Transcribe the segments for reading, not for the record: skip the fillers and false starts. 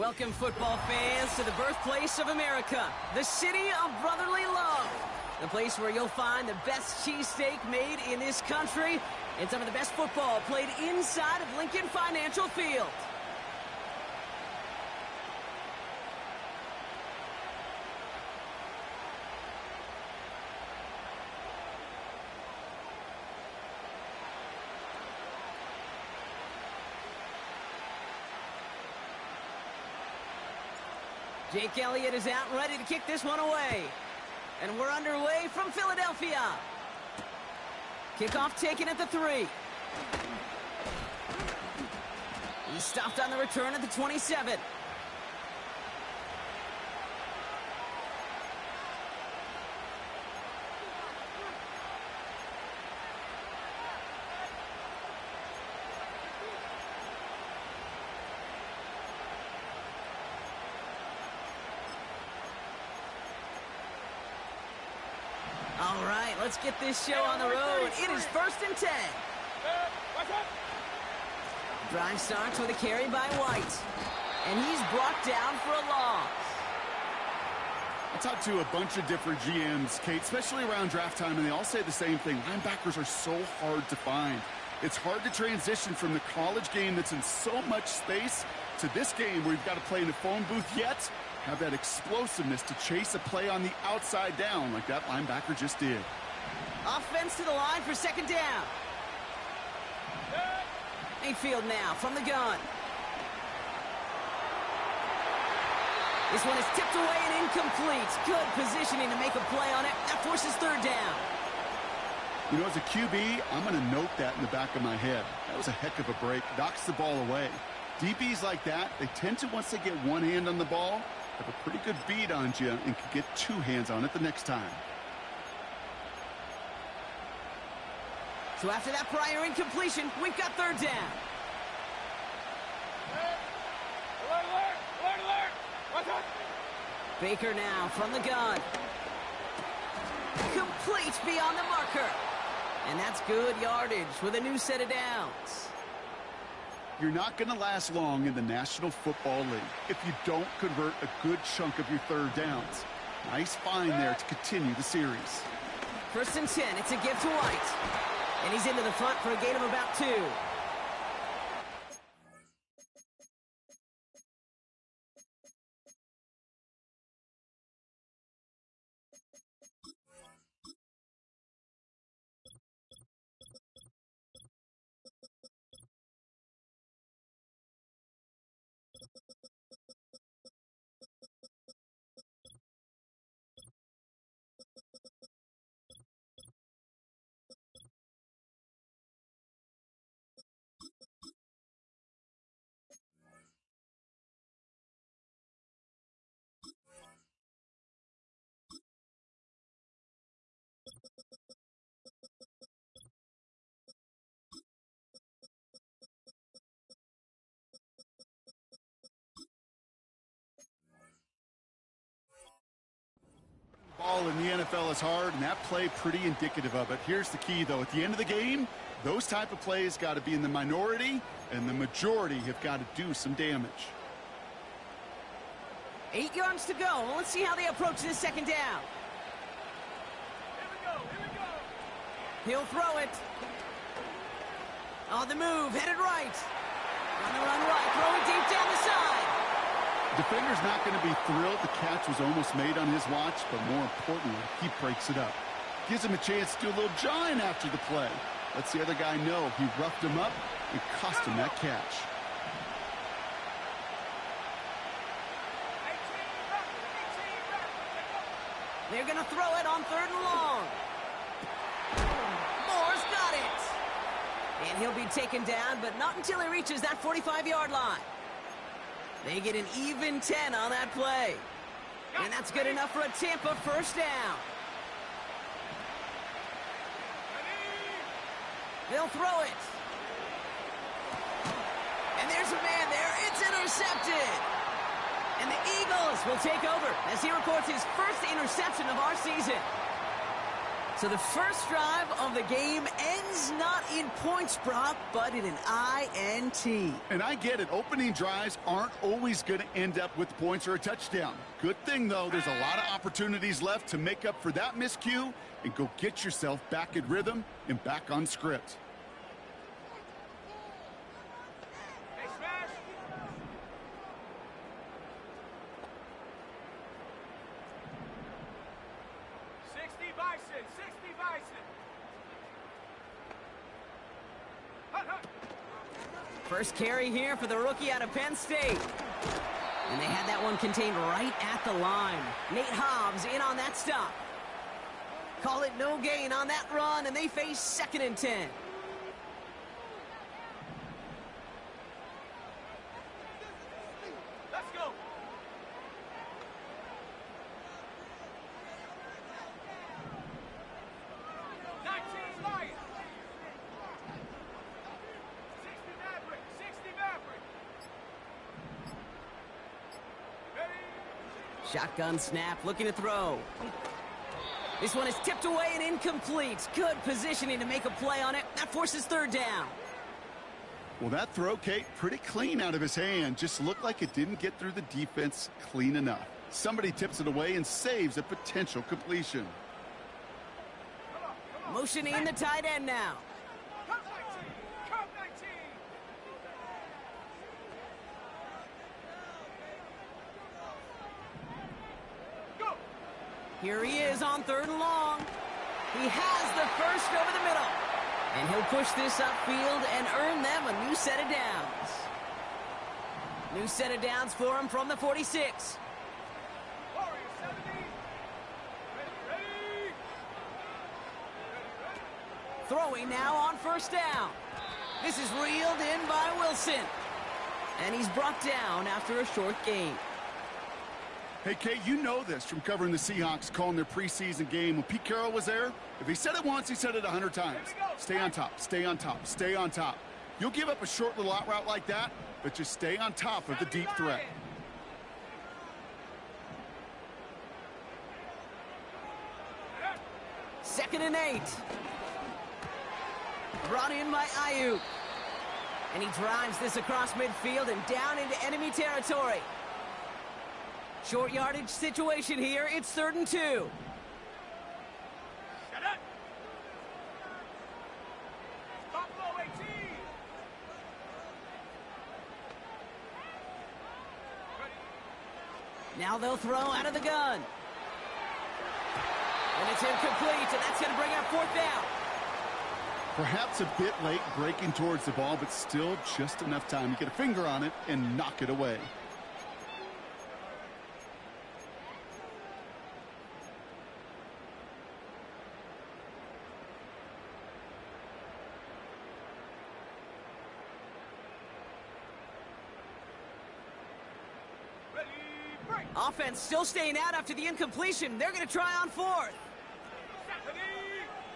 Welcome, football fans, to the birthplace of America, the city of brotherly love. The place where you'll find the best cheesesteak made in this country and some of the best football played inside of Lincoln Financial Field. Jake Elliott is out ready to kick this one away. And we're underway from Philadelphia. Kickoff taken at the 3. He's stopped on the return at the 27. All right, let's get this show on the road. It is 1st and 10. Drive starts with a carry by White. And he's brought down for a loss. I talked to a bunch of different GMs, Kate, especially around draft time, and they all say the same thing. Linebackers are so hard to find. It's hard to transition from the college game that's in so much space to this game where you've got to play in a phone booth, yet have that explosiveness to chase a play on the outside down like that linebacker just did. Offense to the line for 2nd down. Mayfield now from the gun. This one is tipped away and incomplete. Good positioning to make a play on it. That forces 3rd down. You know, as a QB, I'm going to note that in the back of my head. That was a heck of a break. Knocks the ball away. DBs like that, they tend to, once they get one hand on the ball, have a pretty good beat on you and can get 2 hands on it the next time. So after that prior incompletion, we've got 3rd down. Baker now from the gun. Complete beyond the marker. And that's good yardage with a new set of downs. You're not going to last long in the National Football League if you don't convert a good chunk of your 3rd downs. Nice find there to continue the series. 1st and 10, it's a give to White. And he's into the front for a gain of about 2. Ball in the NFL is hard, and that play pretty indicative of it. Here's the key, though. At the end of the game, those type of plays got to be in the minority, and the majority have got to do some damage. 8 yards to go. Well, let's see how they approach this 2nd down. Here we go. He'll throw it. On the move, headed right. On the run right, throwing deep down the side. Defender's not going to be thrilled the catch was almost made on his watch, but more importantly, he breaks it up. Gives him a chance to do a little jawing after the play. Lets the other guy know he roughed him up and cost him that catch. They're going to throw it on 3rd and long. Moore's got it. And he'll be taken down, but not until he reaches that 45-yard line. They get an even 10 on that play. And that's good enough for a Tampa 1st down. They'll throw it. And there's a man there. It's intercepted. And the Eagles will take over as he records his 1st interception of our season. So the first drive of the game ends not in points, Brock, but in an INT. And I get it. Opening drives aren't always going to end up with points or a touchdown. Good thing, though, there's a lot of opportunities left to make up for that miscue and go get yourself back in rhythm and back on script. Hey, Smash! 60 Bison! 60 Bison! Hut, hut. First carry here for the rookie out of Penn State. And they had that one contained right at the line. Nate Hobbs in on that stop. Call it no gain on that run, and they face 2nd and 10. Let's go! Lions! 60 Maverick! 60 Maverick! Ready? Shotgun snap, looking to throw. This one is tipped away and incomplete. Good positioning to make a play on it. That forces 3rd down. Well, that throw, Kate, pretty clean out of his hand. Just looked like it didn't get through the defense clean enough. Somebody tips it away and saves a potential completion. Motioning the tight end now. Come 19! Come 19! Go! Here he is on 3rd and long. He has the first over the middle. And he'll push this upfield and earn them a new set of downs. New set of downs for him from the 46. Warrior 70! Ready, ready! Throwing now on 1st down. This is reeled in by Wilson. And he's brought down after a short gain. Hey, Kate, you know this from covering the Seahawks, calling their preseason game. When Pete Carroll was there, if he said it once, he said it 100 times. Stay on top, stay on top, stay on top. You'll give up a short little out route like that, but just stay on top of the deep threat. Second and 8. Brought in by Ayuk. And he drives this across midfield and down into enemy territory. Short yardage situation here. It's 3rd and 2. Shut up! Buffalo 18! Ready? Now they'll throw out of the gun. And it's incomplete, and that's going to bring up 4th down. Perhaps a bit late breaking towards the ball, but still just enough time to get a finger on it and knock it away. Ready, break! Offense still staying out after the incompletion. They're going to try on 4th. Ready!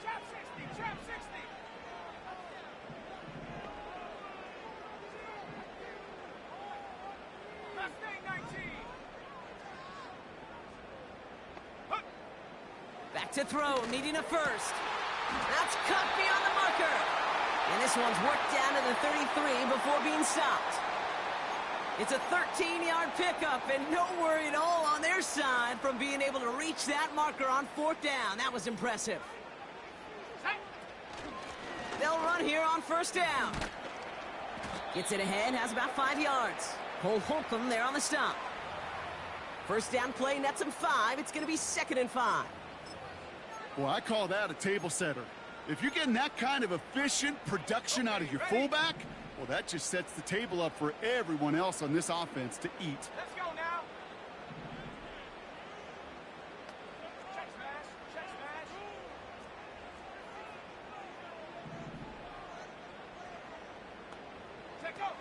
Trap 60! Trap 60! Mustang 19! Hut! Back to throw, needing a first. That's cut beyond the marker. And this one's worked down to the 33 before being stopped. It's a 13-yard pickup, and no worry at all on their side from being able to reach that marker on 4th down. That was impressive. Set! They'll run here on 1st down. Gets it ahead, has about 5 yards. Cole Holcomb there on the stop. 1st down play nets him 5. It's going to be 2nd and 5. Well, I call that a table setter. If you're getting that kind of efficient production out of your fullback, well, that just sets the table up for everyone else on this offense to eat. Let's go now! Check smash! Check smash! Check go!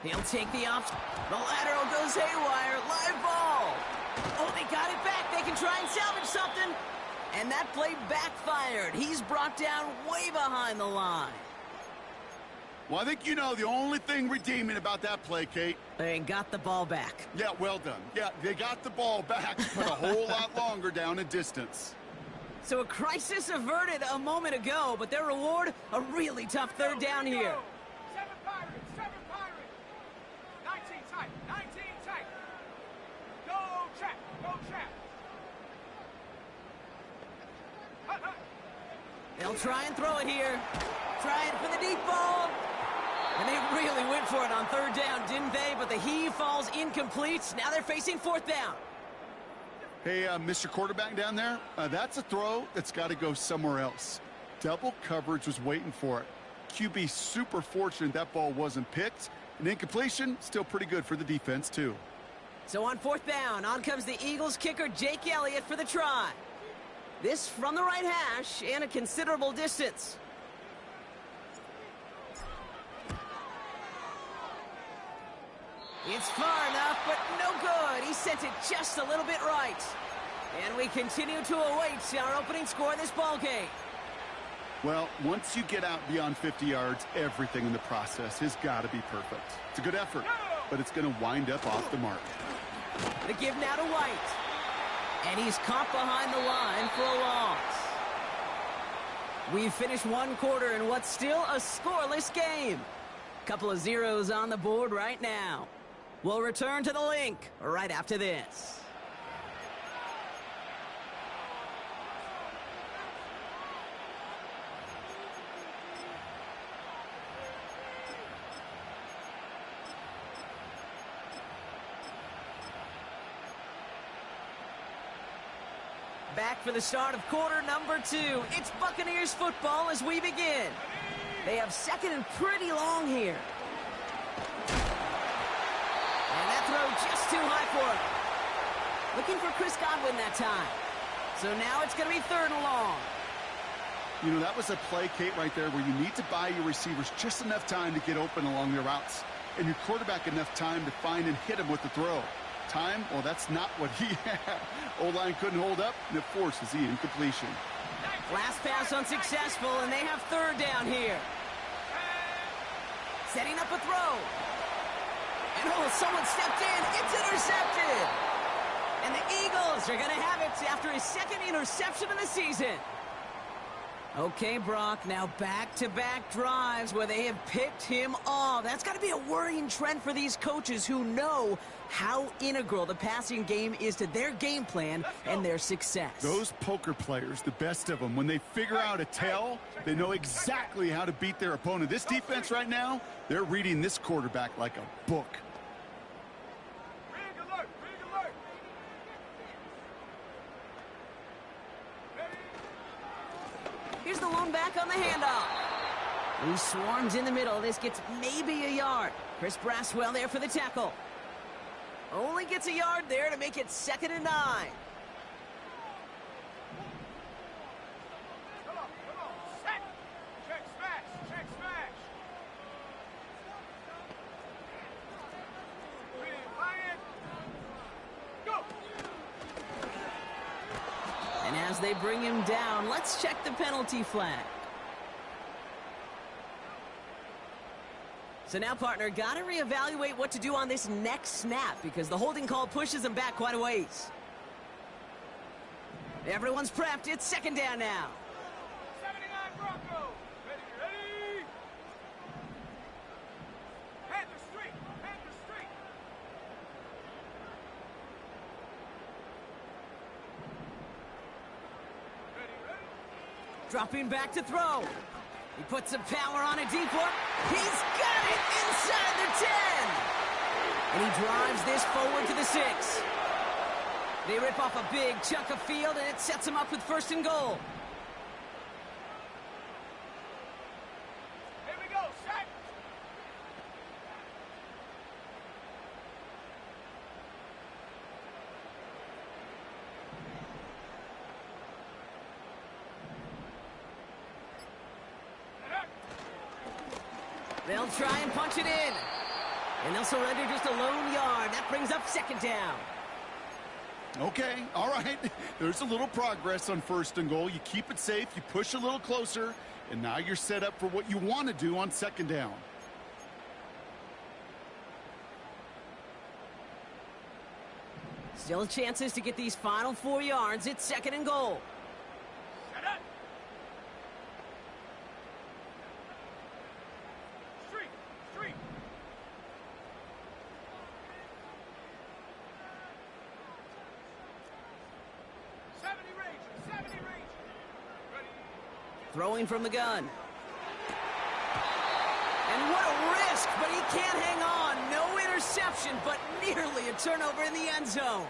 He'll take the option. The lateral goes haywire. Live ball. Oh, they got it back. They can try and salvage something. And that play backfired. He's brought down way behind the line. Well, I think you know the only thing redeeming about that play, Kate. They got the ball back. Yeah, well done. Yeah, they got the ball back, but a whole lot longer down in distance. So a crisis averted a moment ago, but their reward, a really tough third down here. 7 Pirates, 7 Pirates. 19 tight, 19 tight. Go trap, go trap. Hut, hut. They'll try and throw it here. Try it for the deep ball. And they really went for it on third down, didn't they? But the heave falls incomplete. Now they're facing fourth down. Hey, Mr. Quarterback down there, that's a throw that's got to go somewhere else. Double coverage was waiting for it. QB super fortunate that ball wasn't picked. And incompletion, still pretty good for the defense, too. So on fourth down, on comes the Eagles kicker, Jake Elliott, for the try. This from the right hash and a considerable distance. It's far enough, but no good. He sent it just a little bit right. And we continue to await our opening score in this ballgame. Well, once you get out beyond 50 yards, everything in the process has got to be perfect. It's a good effort, but it's going to wind up off the mark. The give now to White. And he's caught behind the line for a loss. We've finished one quarter in what's still a scoreless game. Couple of zeros on the board right now. We'll return to the link right after this. Back for the start of quarter number 2. It's Buccaneers football as we begin. They have second and pretty long here. And that throw just too high for him. Looking for Chris Godwin that time. So now it's going to be third and long. You know, that was a play, Kate, right there where you need to buy your receivers just enough time to get open along their routes. And your quarterback enough time to find and hit him with the throw. Time? Well, that's not what he had. O-line couldn't hold up, and it forces the incompletion. Last pass unsuccessful, and they have third down here. Setting up a throw. And oh, someone stepped in. It's intercepted. And the Eagles are going to have it after his second interception of the season. Okay, Brock, now back-to-back drives where they have picked him off. That's got to be a worrying trend for these coaches who know how integral the passing game is to their game plan and their success. Those poker players, the best of them, when they figure out a tell, they know exactly how to beat their opponent. This defense right now, they're reading this quarterback like a book. Rig alert, rig alert. Here's the lone back on the handoff. He swarms in the middle. This gets maybe a yard. Chris Braswell there for the tackle. Only gets a yard there to make it 2nd and 9. Come on, set. Check smash, check smash. Lion. Go. And as they bring him down, let's check the penalty flag. So now, partner, got to reevaluate what to do on this next snap because the holding call pushes him back quite a ways. Everyone's prepped. It's 2nd down now. 79 Broncos. Ready. Panther Street, Panther Street. Ready. Dropping back to throw. He puts some power on a deep one. He's got it inside the 10. And he drives this forward to the 6. They rip off a big chunk of field, and it sets him up with 1st and goal. Here we go, set. They'll try and punch it in. And they'll surrender just a lone yard. That brings up 2nd down. Okay, all right. There's a little progress on 1st and goal. You keep it safe, you push a little closer, and now you're set up for what you want to do on 2nd down. Still chances to get these final 4 yards. It's 2nd and goal. Throwing from the gun. And what a risk, but he can't hang on. No interception, but nearly a turnover in the end zone.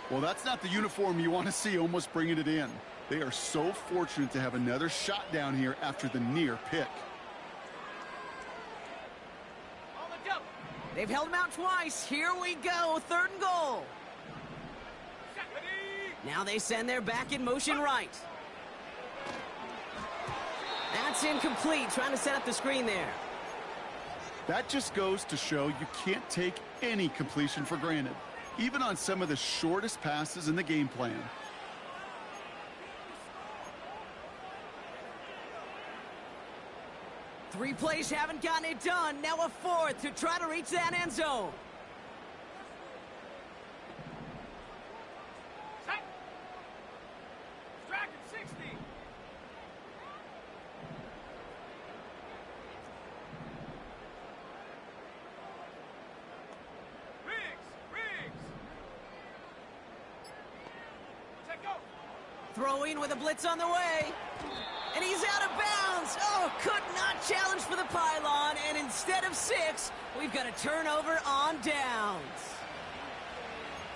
Well, that's not the uniform you want to see almost bringing it in. They are so fortunate to have another shot down here after the near pick. On the double. They've held him out twice. Here we go, 3rd and goal. Set. Ready. Now they send their back in motion right. That's incomplete, trying to set up the screen there. That just goes to show you can't take any completion for granted, even on some of the shortest passes in the game plan. Three plays haven't gotten it done. Now a 4th to try to reach that end zone. Set. Strike at 60. Riggs. Set go. Throwing with a blitz on the way. And he's out of bounds. Oh, could not challenge for the pylon. And instead of 6, we've got a turnover on downs.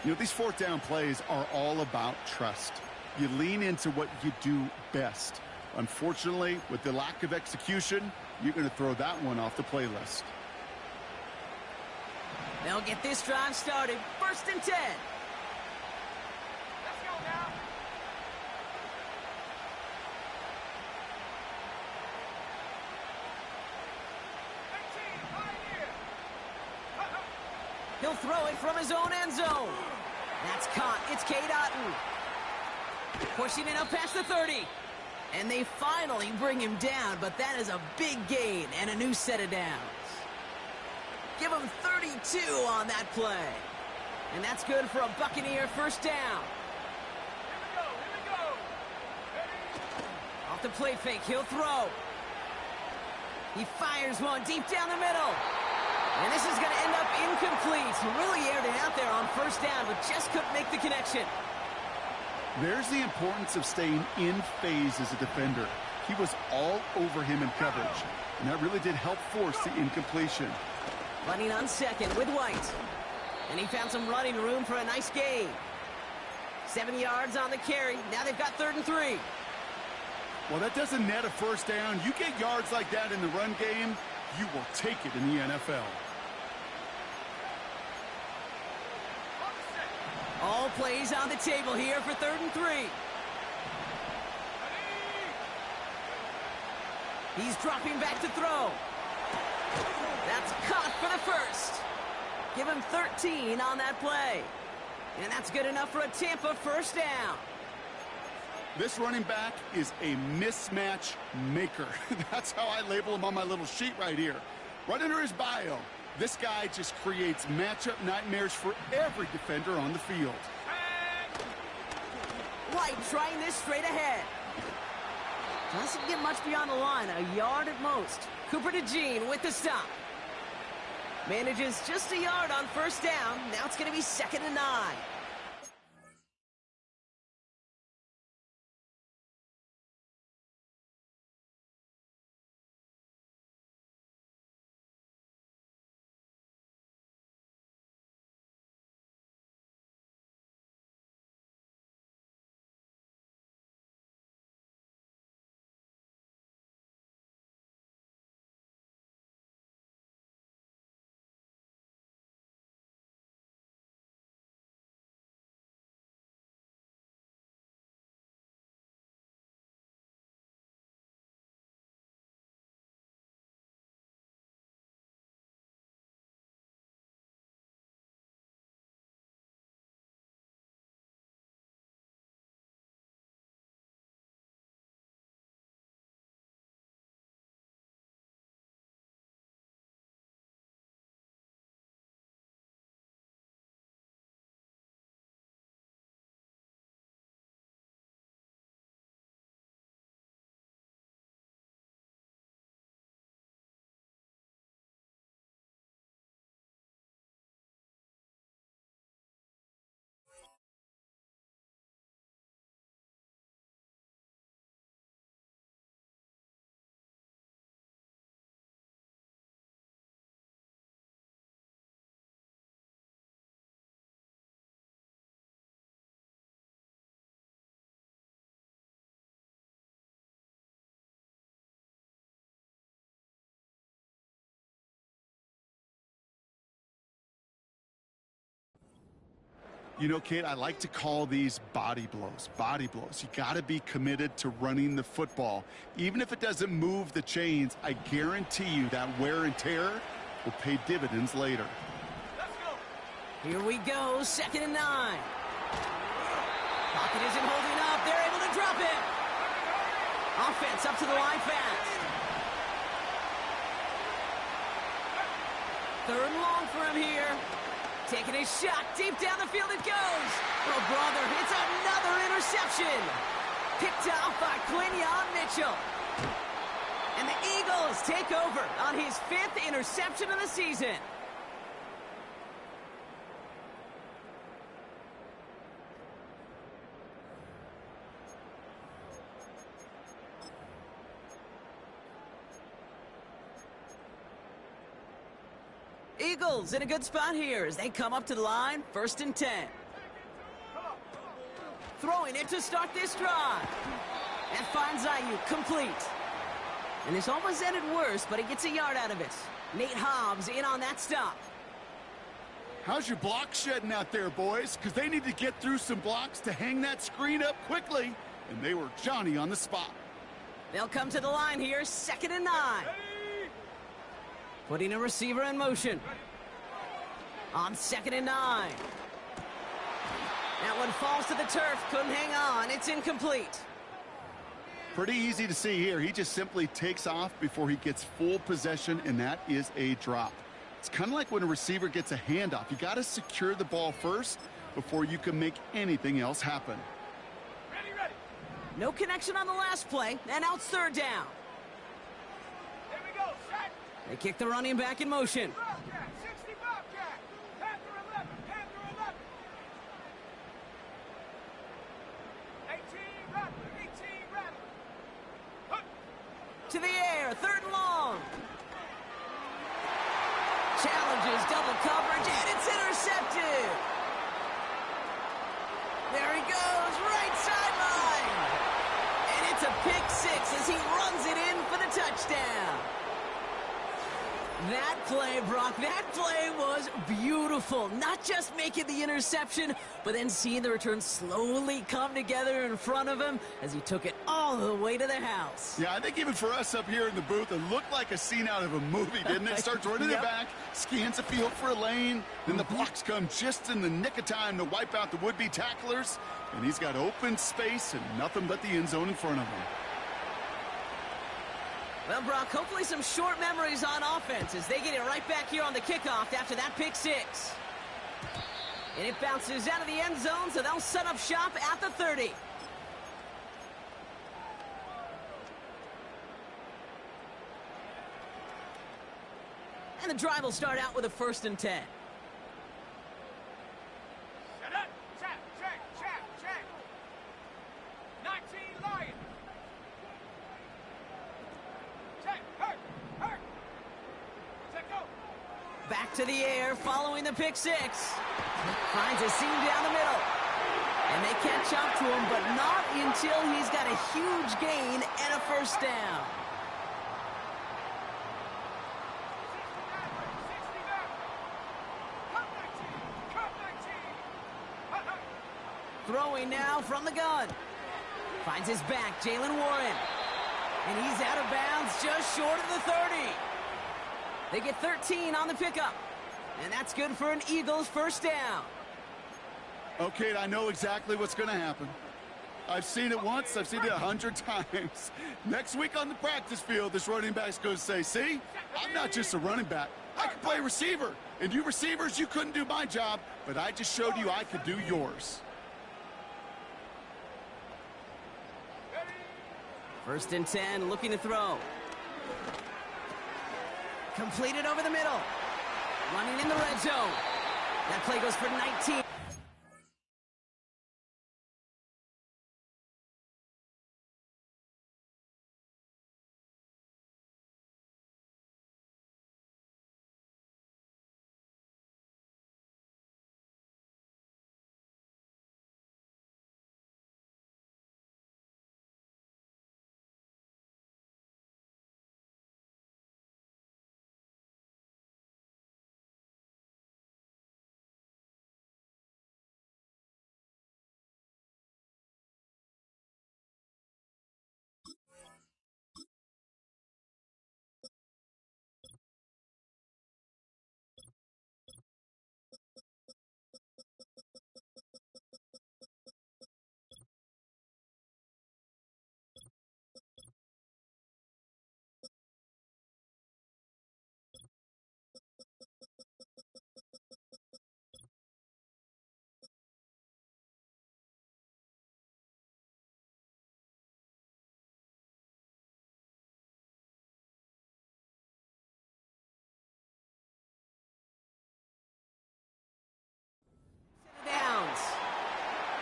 You know, these 4th down plays are all about trust. You lean into what you do best. Unfortunately, with the lack of execution, you're going to throw that one off the playlist. They'll get this drive started. 1st and 10. Let's go now. He'll throw it from his own end zone. That's caught. It's K. Dotton. Pushing it up past the 30. And they finally bring him down, but that is a big gain and a new set of downs. Give him 32 on that play. And that's good for a Buccaneer 1st down. Here we go. Ready. Off the play fake, he'll throw. He fires one deep down the middle. And this is going to end up incomplete. He really aired it out there on 1st down, but just couldn't make the connection. There's the importance of staying in phase as a defender. He was all over him in coverage, and that really did help force the incompletion. Running on 2nd with White. And he found some running room for a nice gain. 7 yards on the carry. Now they've got 3rd and 3. Well, that doesn't net a 1st down. You get yards like that in the run game, you will take it in the NFL. All plays on the table here for 3rd and 3. He's dropping back to throw. That's caught for the 1st. Give him 13 on that play. And that's good enough for a Tampa 1st down. This running back is a mismatch maker. That's how I label him on my little sheet right here. Right under his bio, this guy just creates matchup nightmares for every defender on the field. White trying this straight ahead. Doesn't get much beyond the line, a yard at most. Cooper to Jean with the stop. Manages just a yard on 1st down. Now it's going to be 2nd and 9. You know, Kate, I like to call these body blows. Body blows. You got to be committed to running the football. Even if it doesn't move the chains, I guarantee you that wear and tear will pay dividends later. Let's go. Here we go, 2nd and 9. Pocket isn't holding up. They're able to drop it. Offense up to the line fast. 3rd and long for him here. Taking a shot deep down the field it goes. Oh, brother, it's another interception. Picked off by Quinion Mitchell. And the Eagles take over on his 5th interception of the season. Eagles in a good spot here as they come up to the line, 1st and 10. Throwing it to start this drive. And finds Ayuk complete. And this almost ended worse, but he gets a yard out of it. Nate Hobbs in on that stop. How's your block shedding out there, boys? Because they need to get through some blocks to hang that screen up quickly. And they were Johnny on the spot. They'll come to the line here, 2nd and 9. Putting a receiver in motion. On 2nd and 9. That one falls to the turf. Couldn't hang on. It's incomplete. Pretty easy to see here. He just simply takes off before he gets full possession, and that is a drop. It's kind of like when a receiver gets a handoff. You got to secure the ball first before you can make anything else happen. Ready. No connection on the last play, and now it's 3rd down. Here we go. Set. They kick the running back in motion. Bobcat. 60 Bobcat. Panther 11. Panther 11. 18 Rattler. 18 Rattler. Hunt. To the air, 3rd and long. Challenges double coverage, and it's intercepted. There he goes, right sideline. And it's a pick 6 as he runs it in for the touchdown. That play, Brock, that play was beautiful. Not just making the interception, but then seeing the return slowly come together in front of him as he took it all the way to the house. Yeah, I think even for us up here in the booth, it looked like a scene out of a movie, didn't it? Starts running it back, scans the field for a lane, then the blocks come just in the nick of time to wipe out the would-be tacklers, and he's got open space and nothing but the end zone in front of him. Well, Brock, hopefully some short memories on offense as they get it right back here on the kickoff after that pick 6. And it bounces out of the end zone, so they'll set up shop at the 30. And the drive will start out with a 1st and 10. Set up. Check. 19 Lion. Check. Hurt. Set go. Back to the air, following the pick 6. Finds a seam down the middle. And they catch up to him, but not until he's got a huge gain and a 1st down. 69. Throwing now from the gun. Finds his back, Jalen Warren. And he's out of bounds just short of the 30. They get 13 on the pickup. And that's good for an Eagles 1st down. Okay, I know exactly what's going to happen. I've seen it once. I've seen it 100 times. Next week on the practice field, this running back's going to say, see, I'm not just a running back. I can play receiver. And you receivers, you couldn't do my job, but I just showed you I could do yours. 1st and 10, looking to throw. Completed over the middle. Running in the red zone. That play goes for 19.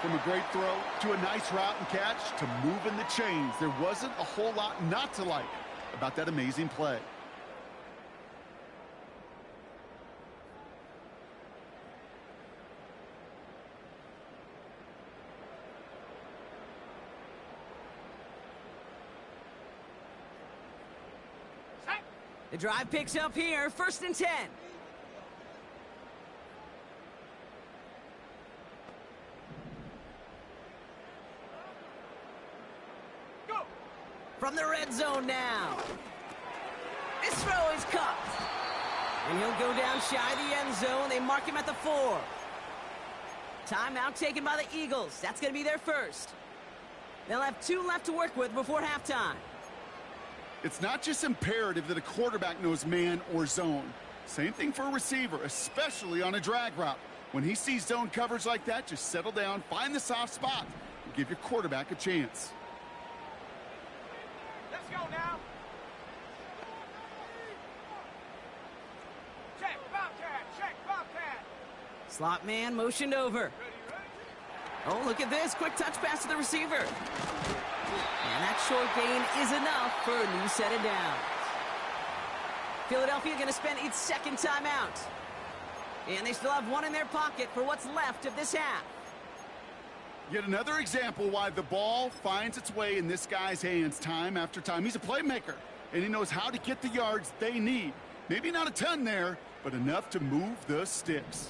From a great throw to a nice route and catch to moving the chains, there wasn't a whole lot not to like about that amazing play. The drive picks up here, 1st and 10. Go. From the red zone now. This throw is caught. And he'll go down shy of the end zone. They mark him at the 4. Timeout taken by the Eagles. That's going to be their first. They'll have 2 left to work with before halftime. It's not just imperative that a quarterback knows man or zone. Same thing for a receiver, especially on a drag route. When he sees zone coverage like that, just settle down, find the soft spot, and give your quarterback a chance. Let's go now. Check, Bobcat. Check, Bobcat. Slot man motioned over. Ready, ready? Oh, look at this. Quick touch pass to the receiver. And that short gain is enough for a new set of downs. Philadelphia going to spend its 2nd timeout. And they still have 1 in their pocket for what's left of this half. Yet another example why the ball finds its way in this guy's hands time after time. He's a playmaker, and he knows how to get the yards they need. Maybe not a ton there, but enough to move the sticks.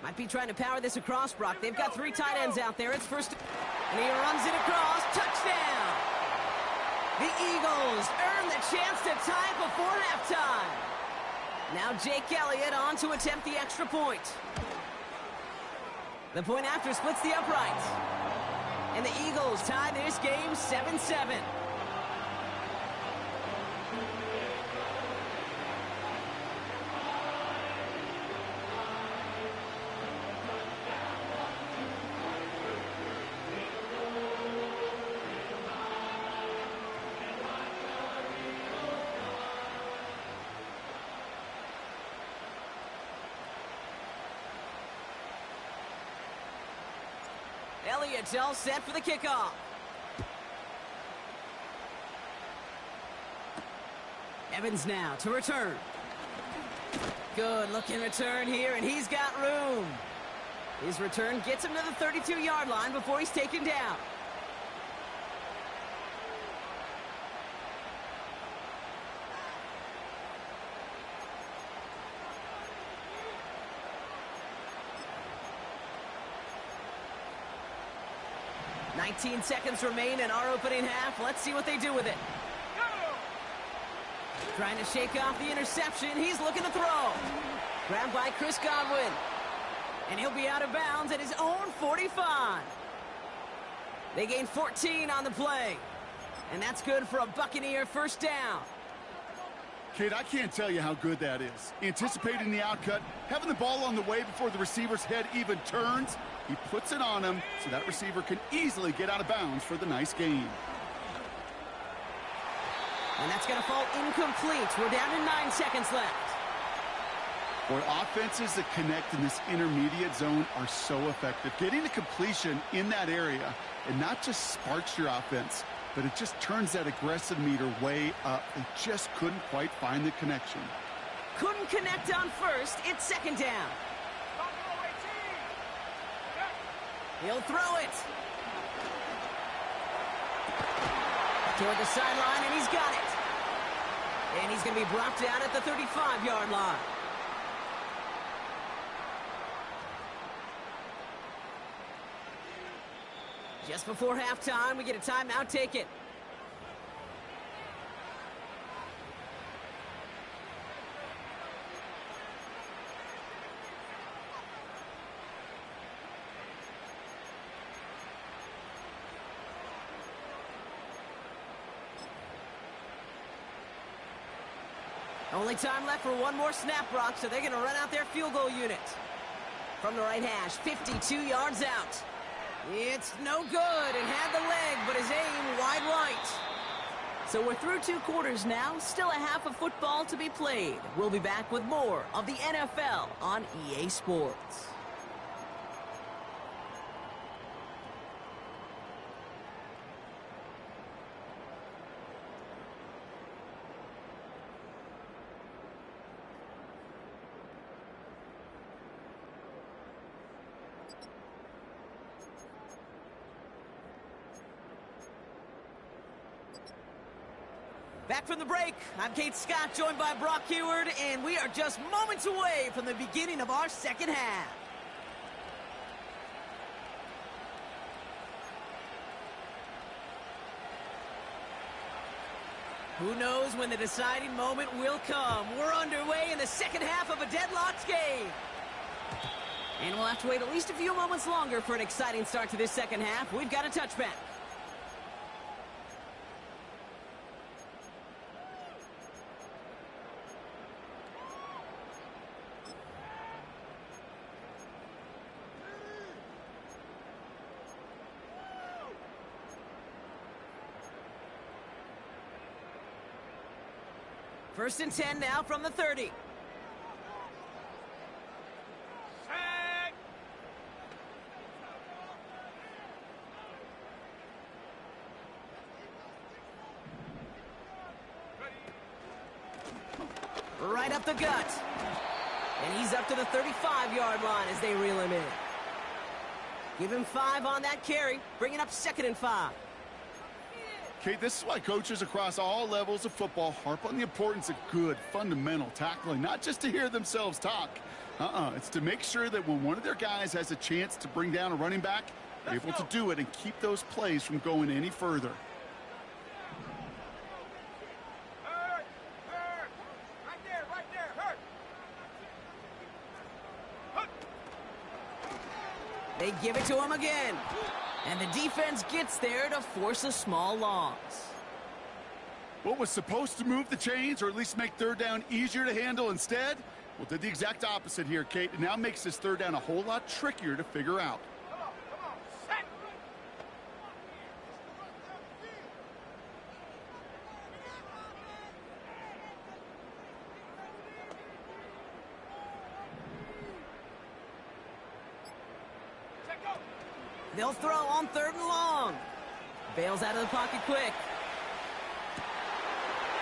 Might be trying to power this across, Brock. They've got 3 tight ends out there. It's first, and he runs it across. Touchdown! The Eagles earn the chance to tie before halftime. Now Jake Elliott on to attempt the extra point. The point after splits the uprights. And the Eagles tie this game 7-7. Elliott's all set for the kickoff. Evans now to return. Good looking return here, and he's got room. His return gets him to the 32-yard line before he's taken down. "19 seconds remain in our opening half. Let's see what they do with it. Go. Trying to shake off the interception. He's looking to throw. Grabbed by Chris Godwin. And he'll be out of bounds at his own 45. They gain 14 on the play. And that's good for a Buccaneer first down. Kate, I can't tell you how good that is. Anticipating the outcut, having the ball on the way before the receiver's head even turns. He puts it on him so that receiver can easily get out of bounds for the nice gain. And that's going to fall incomplete. We're down to 9 seconds left. Boy, offenses that connect in this intermediate zone are so effective. Getting a completion in that area, and not just sparks your offense, but it just turns that aggressive meter way up. They just couldn't quite find the connection. Couldn't connect on first. It's second down. Buffalo 18. He'll throw it. Toward the sideline, and he's got it. And he's going to be brought down at the 35-yard line. Just before halftime, we get a timeout taken. Only time left for one more snap, Brock, so they're going to run out their field goal unit. From the right hash, 52 yards out. It's no good, and had the leg, but his aim wide right. So we're through 2 quarters now, still a half of football to be played. We'll be back with more of the NFL on EA Sports. Back from the break, I'm Kate Scott, joined by Brock Heward, and we are just moments away from the beginning of our second half. Who knows when the deciding moment will come? We're underway in the second half of a deadlocked game. And we'll have to wait at least a few moments longer for an exciting start to this second half. We've got a touchback. First and 10 now from the 30. Set. Ready. Right up the gut. And he's up to the 35-yard line as they reel him in. Give him 5 on that carry, bringing up 2nd and 5. Okay, this is why coaches across all levels of football harp on the importance of good, fundamental tackling, not just to hear themselves talk. It's to make sure that when one of their guys has a chance to bring down a running back, they're able to do it and keep those plays from going any further. Hurt. Hurt. Right there. Hurt. Hurt. They give it to him again. And the defense gets there to force a small loss. What was supposed to move the chains or at least make third down easier to handle instead? Well, did the exact opposite here, Kate. It now makes this third down a whole lot trickier to figure out. Come on. Set. Set, go. They'll throw on 3rd and long. Bails out of the pocket quick.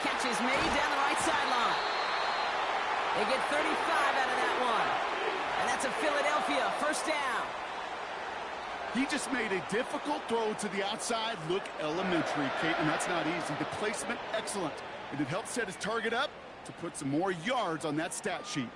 Catch is made down the right sideline. They get 35 out of that one. And that's a Philadelphia first down. He just made a difficult throw to the outside look elementary, Kate, and that's not easy. The placement, excellent. And it helped set his target up to put some more yards on that stat sheet.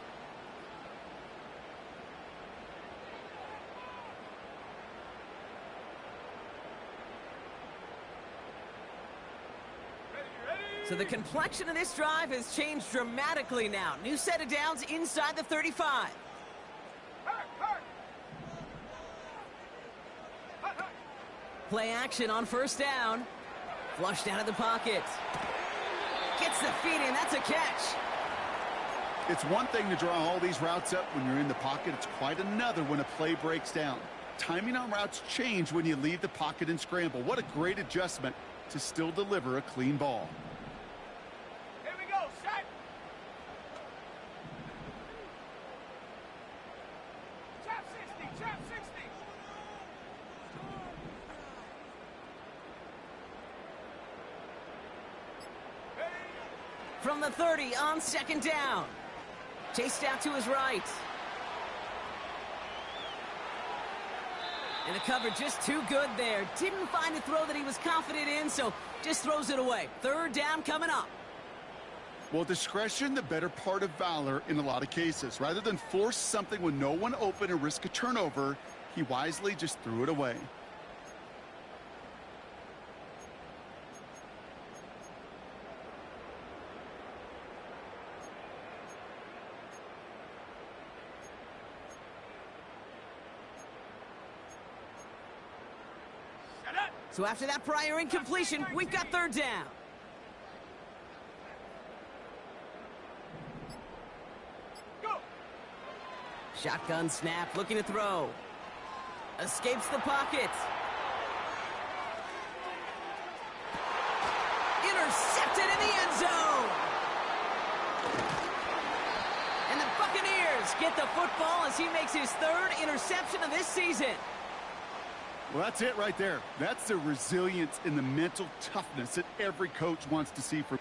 So the complexion of this drive has changed dramatically now. New set of downs inside the 35. Hurt. Play action on first down. Flushed out of the pocket. Gets the feet in. That's a catch. It's one thing to draw all these routes up when you're in the pocket. It's quite another when a play breaks down. Timing on routes change when you leave the pocket and scramble. What a great adjustment to still deliver a clean ball. Here we go. Set. Trap 60. Ready. From the 30 on 2nd down. Chased out to his right. And the cover just too good there. Didn't find a throw that he was confident in, so just throws it away. 3rd down coming up. Well, discretion, the better part of valor in a lot of cases. Rather than force something with no one open and risk a turnover, he wisely just threw it away. Set up. So after that prior incompletion, we've got 3rd down. Go. Shotgun snap, looking to throw. Escapes the pocket. Intercepted in the end zone. And the Buccaneers get the football as he makes his 3rd interception of this season. Well, that's it right there. That's the resilience and the mental toughness that every coach wants to see from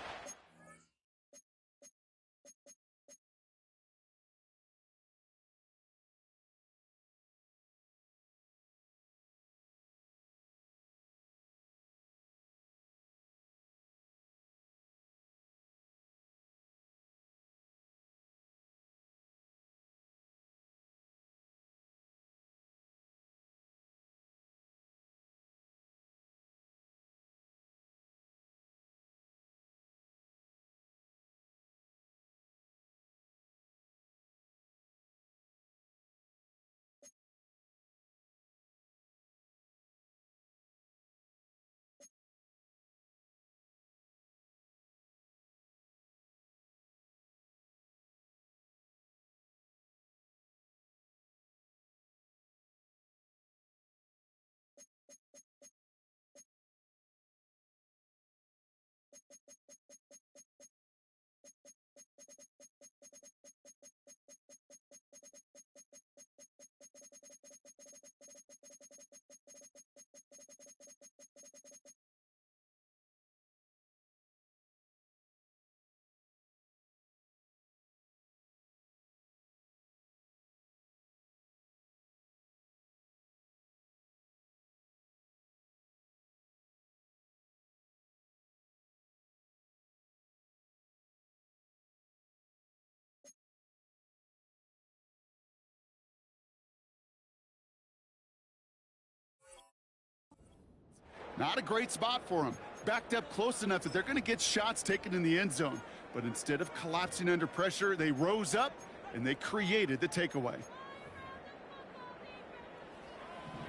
Not a great spot for him. Backed up close enough that they're going to get shots taken in the end zone. But instead of collapsing under pressure, they rose up and they created the takeaway.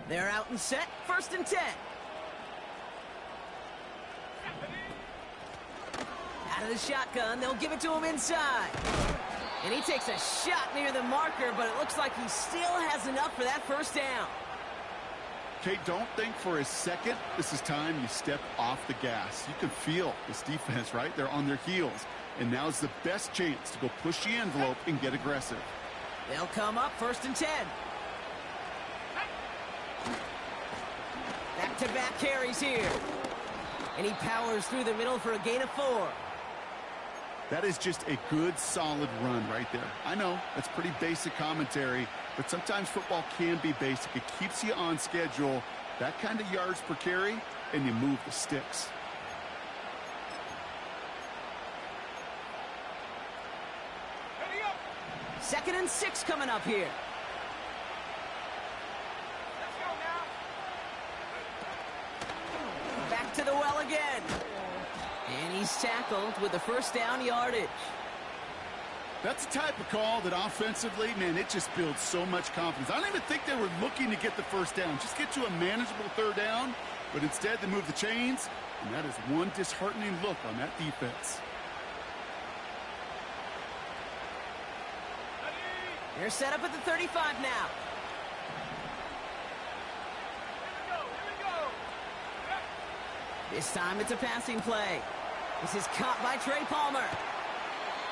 They're out and set. 1st and 10. Out of the shotgun, they'll give it to him inside. And he takes a shot near the marker, but it looks like he still has enough for that 1st down. Okay, don't think for a second this is time you step off the gas. You can feel this defense, right? They're on their heels. And now's the best chance to go push the envelope and get aggressive. They'll come up 1st and 10. Back-to-back carries here. And he powers through the middle for a gain of 4. That is just a good, solid run right there. I know, that's pretty basic commentary, but sometimes football can be basic. It keeps you on schedule, that kind of yards per carry, and you move the sticks. Ready up. 2nd and 6 coming up here. Let's go now. Back to the well again. And he's tackled with the 1st down yardage. That's the type of call that offensively, man, it just builds so much confidence. I don't even think they were looking to get the 1st down. Just get to a manageable 3rd down, but instead they move the chains, and that is one disheartening look on that defense. They're set up at the 35 now. Here we go. This time it's a passing play. This is caught by Trey Palmer.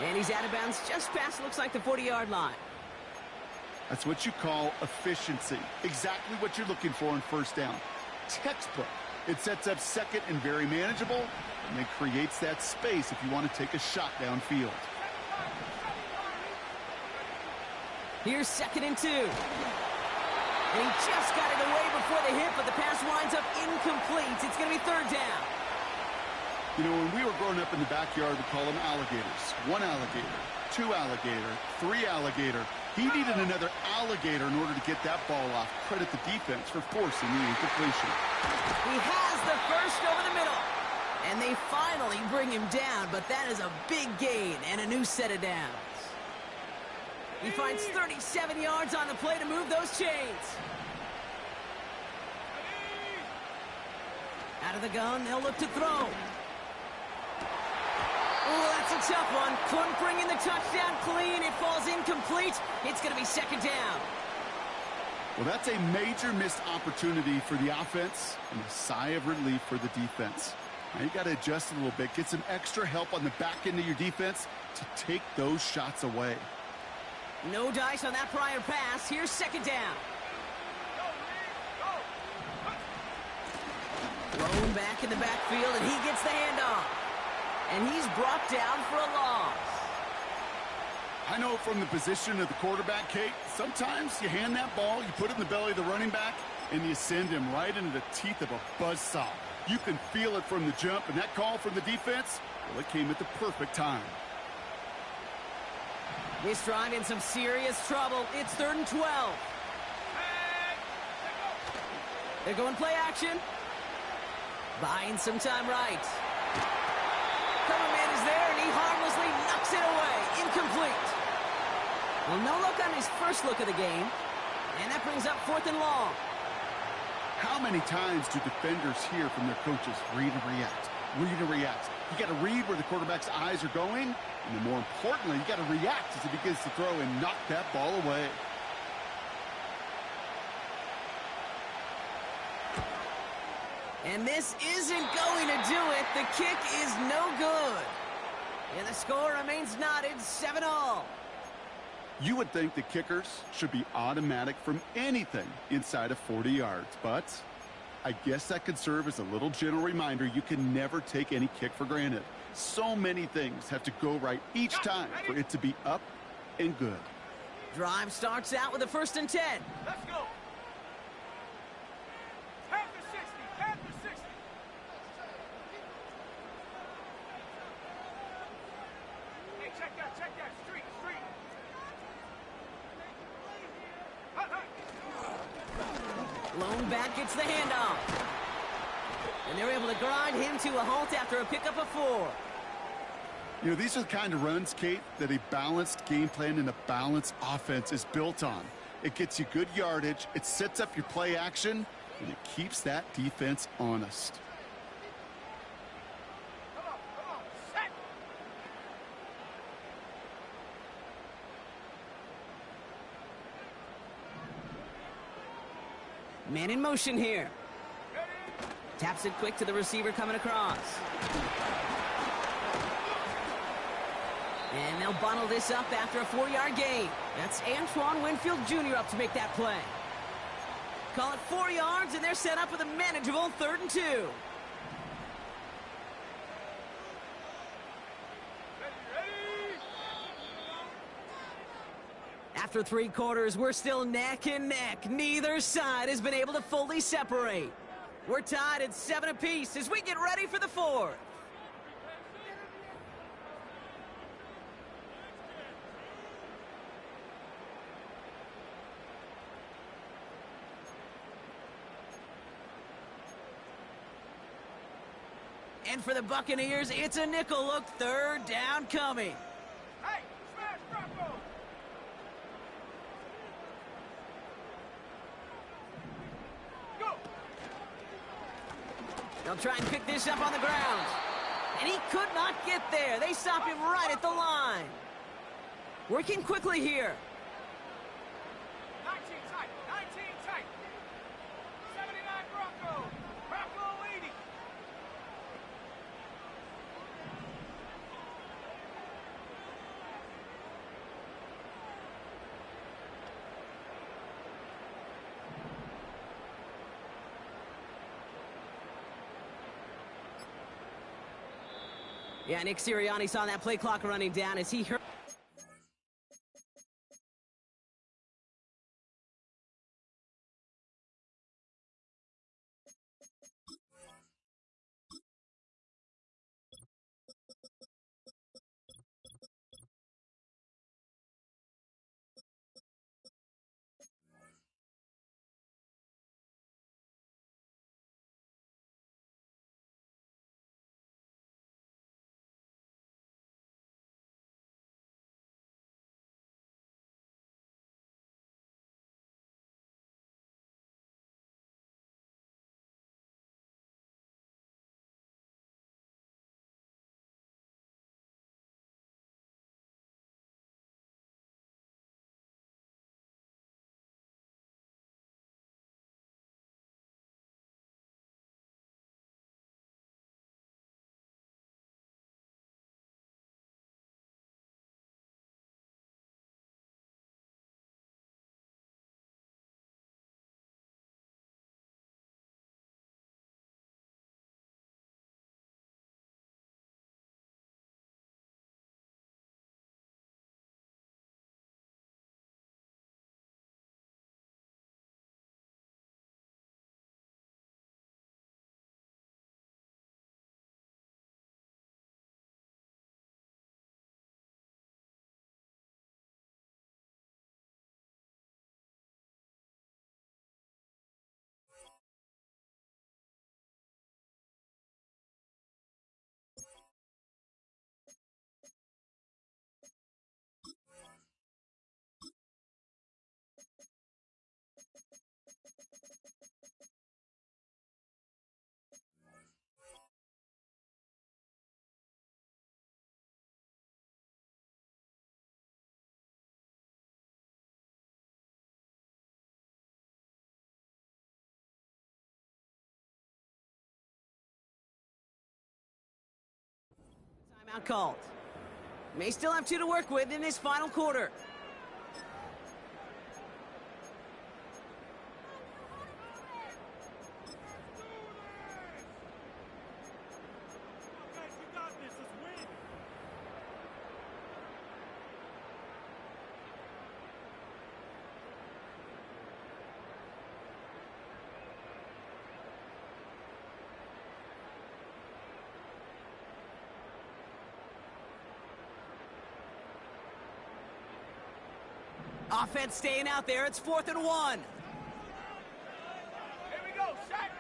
And he's out of bounds just past, looks like, the 40-yard line. That's what you call efficiency. Exactly what you're looking for on 1st down. Textbook. It sets up 2nd and very manageable, and then creates that space if you want to take a shot downfield. Here's 2nd and 2. And he just got it away before the hit, but the pass winds up incomplete. It's going to be 3rd down. You know, when we were growing up in the backyard, we call them alligators. 1 alligator, 2 alligator, 3 alligator. He needed another alligator in order to get that ball off. Credit the defense for forcing the incompletion. He has the 1st over the middle. And they finally bring him down, but that is a big gain and a new set of downs. He finds 37 yards on the play to move those chains. Out of the gun, they'll look to throw. Oh, that's a tough one. Couldn't bring in the touchdown clean. It falls incomplete. It's going to be 2nd down. Well, that's a major missed opportunity for the offense and a sigh of relief for the defense. Now you got to adjust a little bit. Get some extra help on the back end of your defense to take those shots away. No dice on that prior pass. Here's 2nd down. Thrown back in the backfield, and he gets the handoff. And he's brought down for a loss. I know from the position of the quarterback, Kate, sometimes you hand that ball, you put it in the belly of the running back, and you send him right into the teeth of a buzzsaw. You can feel it from the jump, and that call from the defense, well, it came at the perfect time. This drive in some serious trouble. It's 3rd and 12. They're going play action. Buying some time right. Cover man is there, and he harmlessly knocks it away. Incomplete. Well, no look on his first look of the game. And that brings up 4th and long. How many times do defenders hear from their coaches, read and react, read and react? You got to read where the quarterback's eyes are going, and then more importantly, you got to react as he begins to throw and knock that ball away. And this isn't going to do it. The kick is no good. And the score remains knotted, 7-all. You would think the kickers should be automatic from anything inside of 40 yards, but I guess that could serve as a little gentle reminder you can never take any kick for granted. So many things have to go right each time for it to be up and good. Drive starts out with a 1st and 10. Let's go. Half the 60. Half the 60. Hey, check that. Check that. Street. Street. Lone back gets the handoff. And they were able to grind him to a halt after a pickup of 4. You know, these are the kind of runs, Kate, that a balanced game plan and a balanced offense is built on. It gets you good yardage, it sets up your play action, and it keeps that defense honest. Come on, set. Man in motion here. Taps it quick to the receiver coming across. And they'll bundle this up after a 4-yard gain. That's Antoine Winfield Jr. up to make that play. Call it 4 yards, and they're set up with a manageable 3rd and 2. Ready? After 3 quarters, we're still neck and neck. Neither side has been able to fully separate. We're tied at 7 apiece as we get ready for the 4th. And for the Buccaneers, it's a nickel look, 3rd down coming. Hey, smash Bronco. Go. They'll try and pick this up on the ground. And he could not get there. They stop him right at the line. Working quickly here. 19 tight, 19 tight. 79 Bronco. Bronco leading. Yeah, Nick Sirianni saw that play clock running down as he heard. Timeout called. May still have 2 to work with in his final quarter. Guys, you got this. Let's win. Offense staying out there. It's 4th and 1. Here we go, set.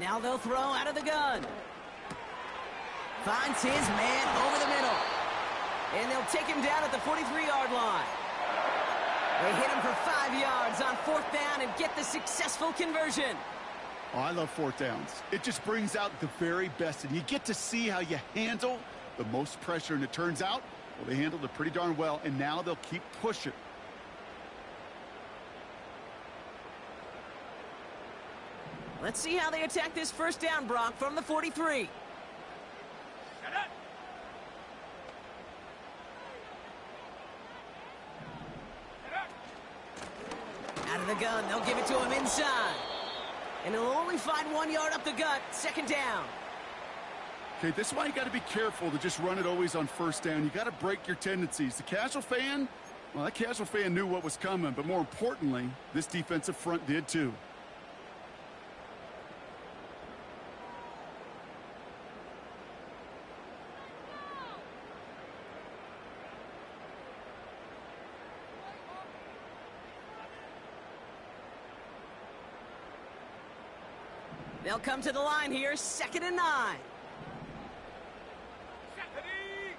Now they'll throw out of the gun. Finds his man over the middle. And they'll take him down at the 43-yard line. They hit him for 5 yards on 4th down and get the successful conversion. Oh, I love 4th downs. It just brings out the very best, and you get to see how you handle the most pressure, and it turns out, well, they handled it pretty darn well, and now they'll keep pushing. Let's see how they attack this 1st down, Brock, from the 43. Set up. Set up. Out of the gun, they'll give it to him inside. And he'll only find 1 yard up the gut, 2nd down. Okay, this is why you got to be careful to just run it always on 1st down. You got to break your tendencies. The casual fan, well, that casual fan knew what was coming, but more importantly, this defensive front did too. They'll come to the line here, 2nd and 9. Stephanie.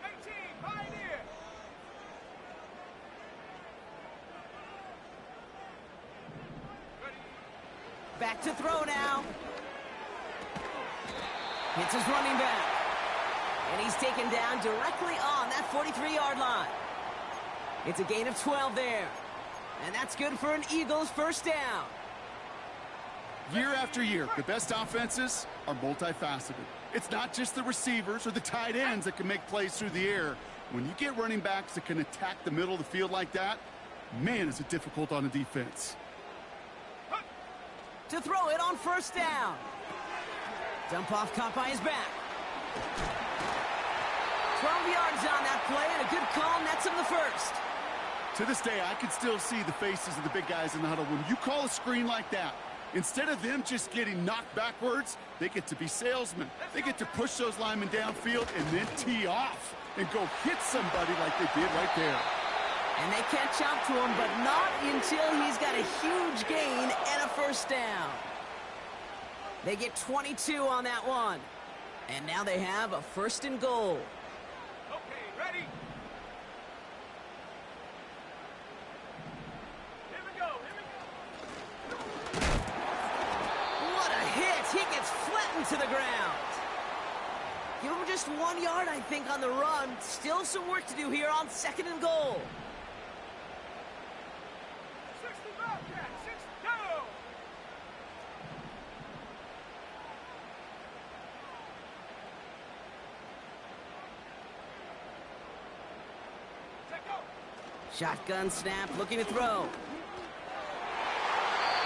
18, Pioneer. Ready. Back to throw now. Hits his running back. And he's taken down directly on that 43-yard line. It's a gain of 12 there. And that's good for an Eagles 1st down. Year after year, the best offenses are multifaceted. It's not just the receivers or the tight ends that can make plays through the air. When you get running backs that can attack the middle of the field like that, man, is it difficult on a defense. To throw it on 1st down. Dump off caught by his back. 12 yards on that play, and a good call nets him the 1st. To this day, I can still see the faces of the big guys in the huddle. When you call a screen like that, instead of them just getting knocked backwards, they get to be salesmen. They get to push those linemen downfield and then tee off and go hit somebody like they did right there. And they catch up to him, but not until he's got a huge gain and a 1st down. They get 22 on that one. And now they have a 1st and goal. Okay, ready. Here we go. What a hit! He gets flattened to the ground. Give him just 1 yard, I think, on the run. Still some work to do here on 2nd and goal. 60 Bobcat, 6 go. Set go. Shotgun snap, looking to throw.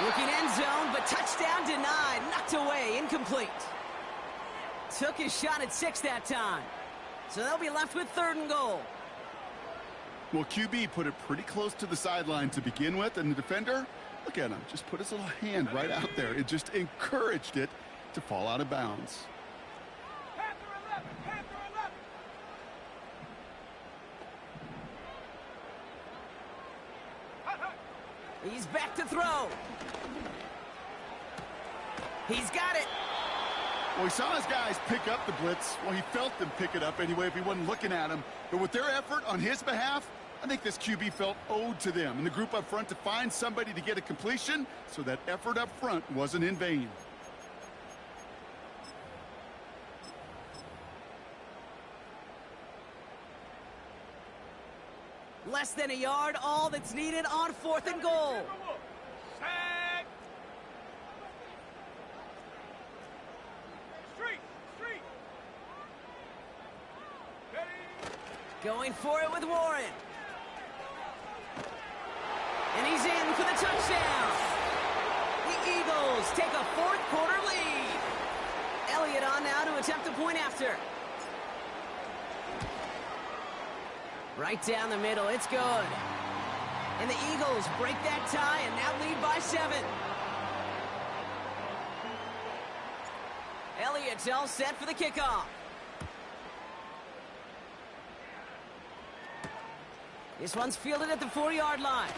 Looking end zone, but touchdown denied. Knocked away, incomplete. Took his shot at 6 that time. So they'll be left with 3rd and goal. Well, QB put it pretty close to the sideline to begin with, and the defender, look at him, just put his little hand right out there. It just encouraged it to fall out of bounds. Panther 11, Panther 11. Hut, hut. He's back to throw. He's got it. Well, he saw his guys pick up the blitz. Well, he felt them pick it up anyway if he wasn't looking at him. But with their effort on his behalf, I think this QB felt owed to them and the group up front to find somebody to get a completion, so that effort up front wasn't in vain. Less than a yard, all that's needed on 4th and goal. Set. Street. Ready. Going for it with Warren. And he's in for the touchdown. The Eagles take a 4th quarter lead. Elliott on now to attempt a point after. Right down the middle, it's good. And the Eagles break that tie and now lead by 7. Elliott's all set for the kickoff. This one's fielded at the 4-yard line.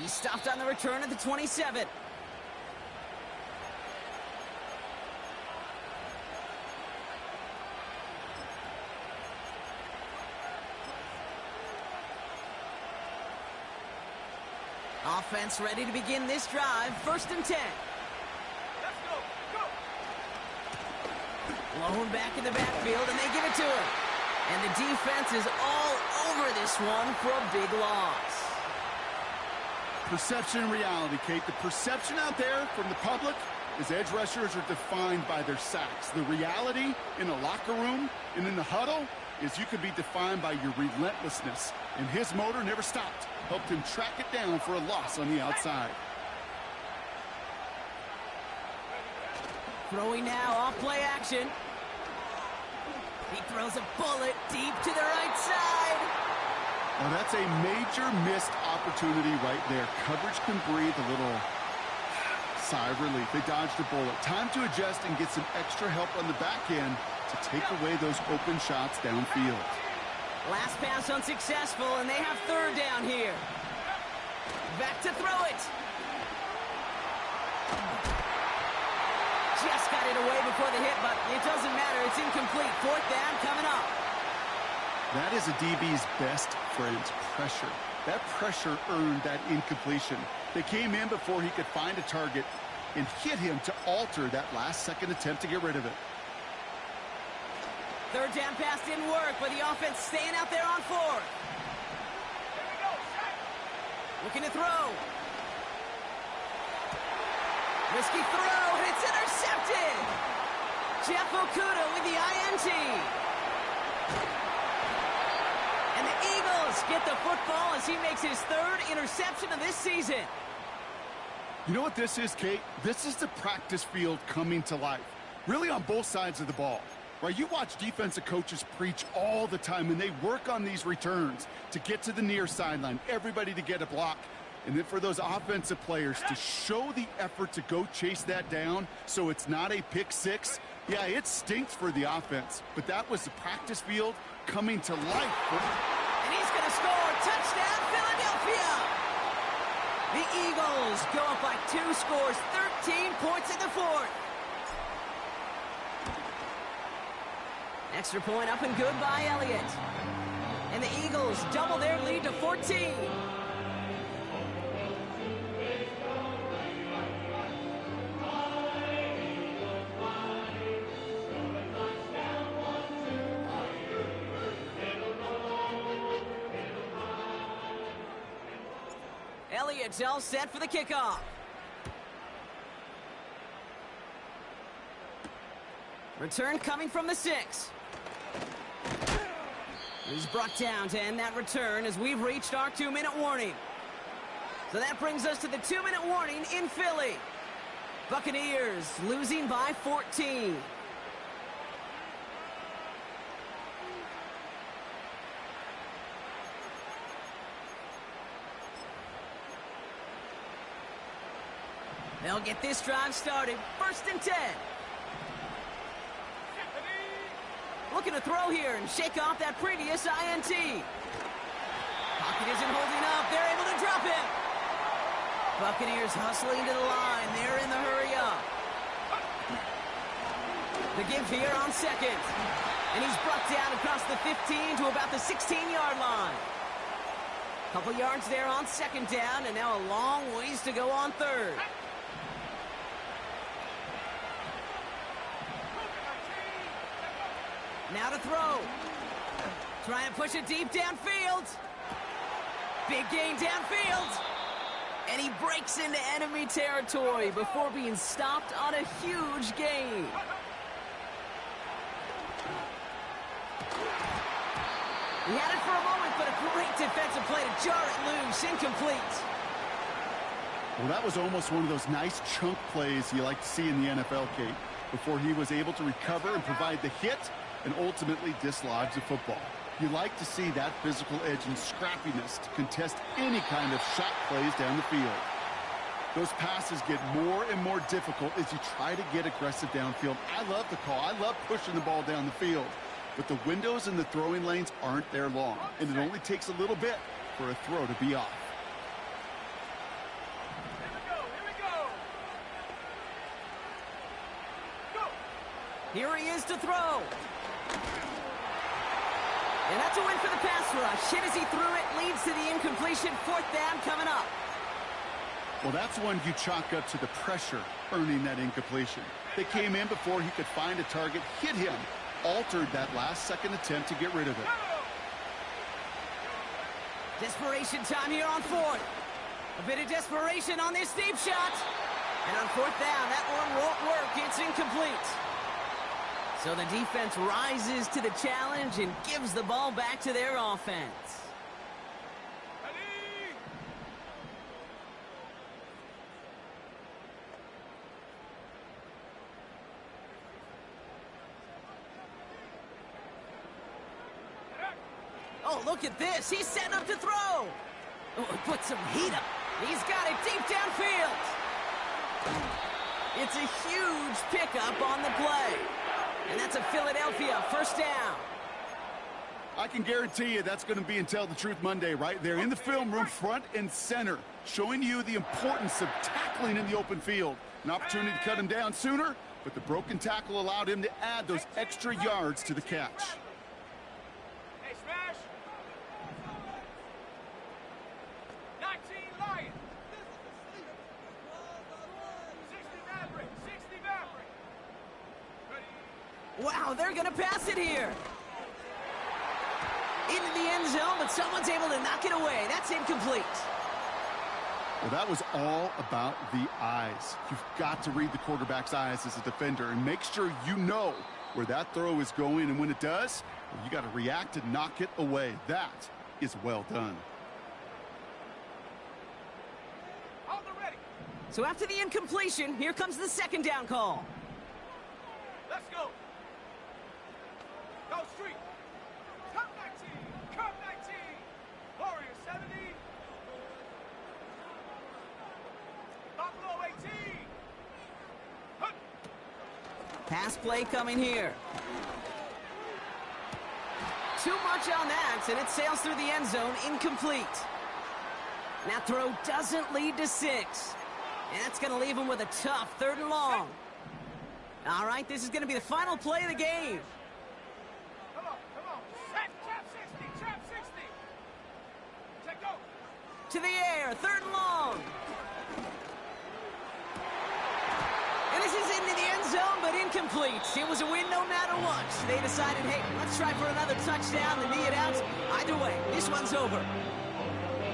He stopped on the return at the 27. Offense ready to begin this drive. 1st and 10. Let's go. Go. Blown back in the backfield, and they give it to him. And the defense is all over this one for a big loss. Perception and reality, Kate. The perception out there from the public is edge rushers are defined by their sacks. The reality in the locker room and in the huddle is you could be defined by your relentlessness. And his motor never stopped. Helped him track it down for a loss on the outside. Throwing now, off play action. He throws a bullet deep to the right side. Well, that's a major missed opportunity right there. Coverage can breathe a little sigh of relief. They dodged a bullet. Time to adjust and get some extra help on the back end to take away those open shots downfield. Last pass unsuccessful, and they have 3rd down here. Back to throw it. Just got it away before the hit, but it doesn't matter. It's incomplete. 4th down coming up. That is a DB's best friend, pressure. That pressure earned that incompletion. They came in before he could find a target and hit him to alter that last-second attempt to get rid of it. 3rd down pass didn't work, but the offense staying out there on 4th. Here we go. Set. Looking to throw. Risky throw, and it's intercepted. Jeff Okuda with the INT. And the Eagles get the football as he makes his 3rd interception of this season. You know what this is, Kate? This is the practice field coming to life. Really on both sides of the ball. Right, you watch defensive coaches preach all the time, and they work on these returns to get to the near sideline, everybody to get a block. And then for those offensive players to show the effort to go chase that down so it's not a pick six, yeah, it stinks for the offense. But that was the practice field coming to life. And he's going to score. Touchdown, Philadelphia! The Eagles go up by 2 scores, 13 points in the 4th. Extra point up and good by Elliott. And the Eagles double their lead to 14. Elliott's all set for the kickoff. Return coming from the 6. He's brought down to end that return as we've reached our 2-minute warning. So that brings us to the 2-minute warning in Philly. Buccaneers losing by 14. They'll get this drive started. 1st and 10. Looking to throw here and shake off that previous INT. Pocket isn't holding up. They're able to drop him. Buccaneers hustling to the line. They're in the hurry up. The give here on 2nd. And he's brought down across the 15 to about the 16-yard line. Couple yards there on 2nd down, and now a long ways to go on 3rd. Now to throw. Trying to push it deep downfield. Big gain downfield. And he breaks into enemy territory before being stopped on a huge gain. He had it for a moment, but a great defensive play to jar it loose. Incomplete. Well, that was almost one of those nice chunk plays you like to see in the NFL, Kate, before he was able to recover and provide the hit and ultimately dislodge the football. You like to see that physical edge and scrappiness to contest any kind of shot plays down the field. Those passes get more and more difficult as you try to get aggressive downfield. I love the call. I love pushing the ball down the field. But the windows in the throwing lanes aren't there long, and it only takes a little bit for a throw to be off. Here he is to throw. And that's a win for the pass rush. Hit as he threw it, leads to the incompletion. 4th down coming up. Well, that's one you chalk up to the pressure earning that incompletion. They came in before he could find a target, hit him, altered that last-second attempt to get rid of it. Desperation time here on 4th. A bit of desperation on this deep shot. And on 4th down, that one won't work. It's incomplete. So the defense rises to the challenge and gives the ball back to their offense. Oh, look at this. He's setting up to throw. Oh, put some heat up. He's got it deep downfield. It's a huge pickup on the play. And that's a Philadelphia 1st down. I can guarantee you that's going to be Tell the Truth Monday right there in the film room, front and center, showing you the importance of tackling in the open field. An opportunity to cut him down sooner, but the broken tackle allowed him to add those extra yards to the catch. Hey, smash. 19 Lions. 60 Maverick. 60 Maverick. Ready? Wow, they're going to pass it here. Into the end zone, but someone's able to knock it away. That's incomplete. Well, that was all about the eyes. You've got to read the quarterback's eyes as a defender and make sure you know where that throw is going. And when it does, well, you got to react and knock it away. That is well done. Hold the ready. So after the incompletion, here comes the 2nd down call. Let's go. Go street. Come 19. Come 19. Warrior 70. Buffalo 18. Hup. Pass play coming here. Too much on that, and it sails through the end zone, incomplete. That throw doesn't lead to 6. And that's going to leave him with a tough 3rd and long. All right, this is going to be the final play of the game. Come on. Trap 60. Trap 60. Check go. To the air, 3rd and long. And this is into the end zone, but incomplete. It was a win no matter what. They decided, hey, let's try for another touchdown to knee it out. Either way, this one's over.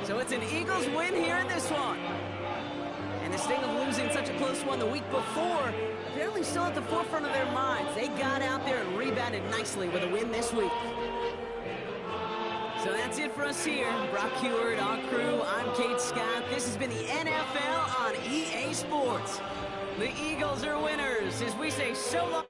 So it's an Eagles win here in this one. And the sting of losing such a close one the week before, apparently still at the forefront of their minds. They got out there and rebounded nicely with a win this week. So that's it for us here. Brock Heward, our crew, I'm Kate Scott. This has been the NFL on EA Sports. The Eagles are winners as we say so long.